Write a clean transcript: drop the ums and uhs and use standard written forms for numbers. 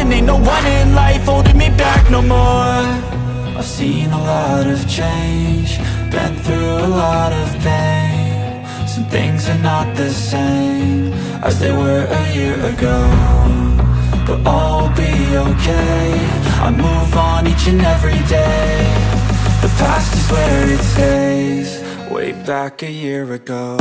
going, ain't no one in life holding me back no more. I've seen a lot of change, been through a lot of pain. Some things are not the same as they were a year ago, but all will be okay. I move on each and every day. The past is where it stays, way back a year ago.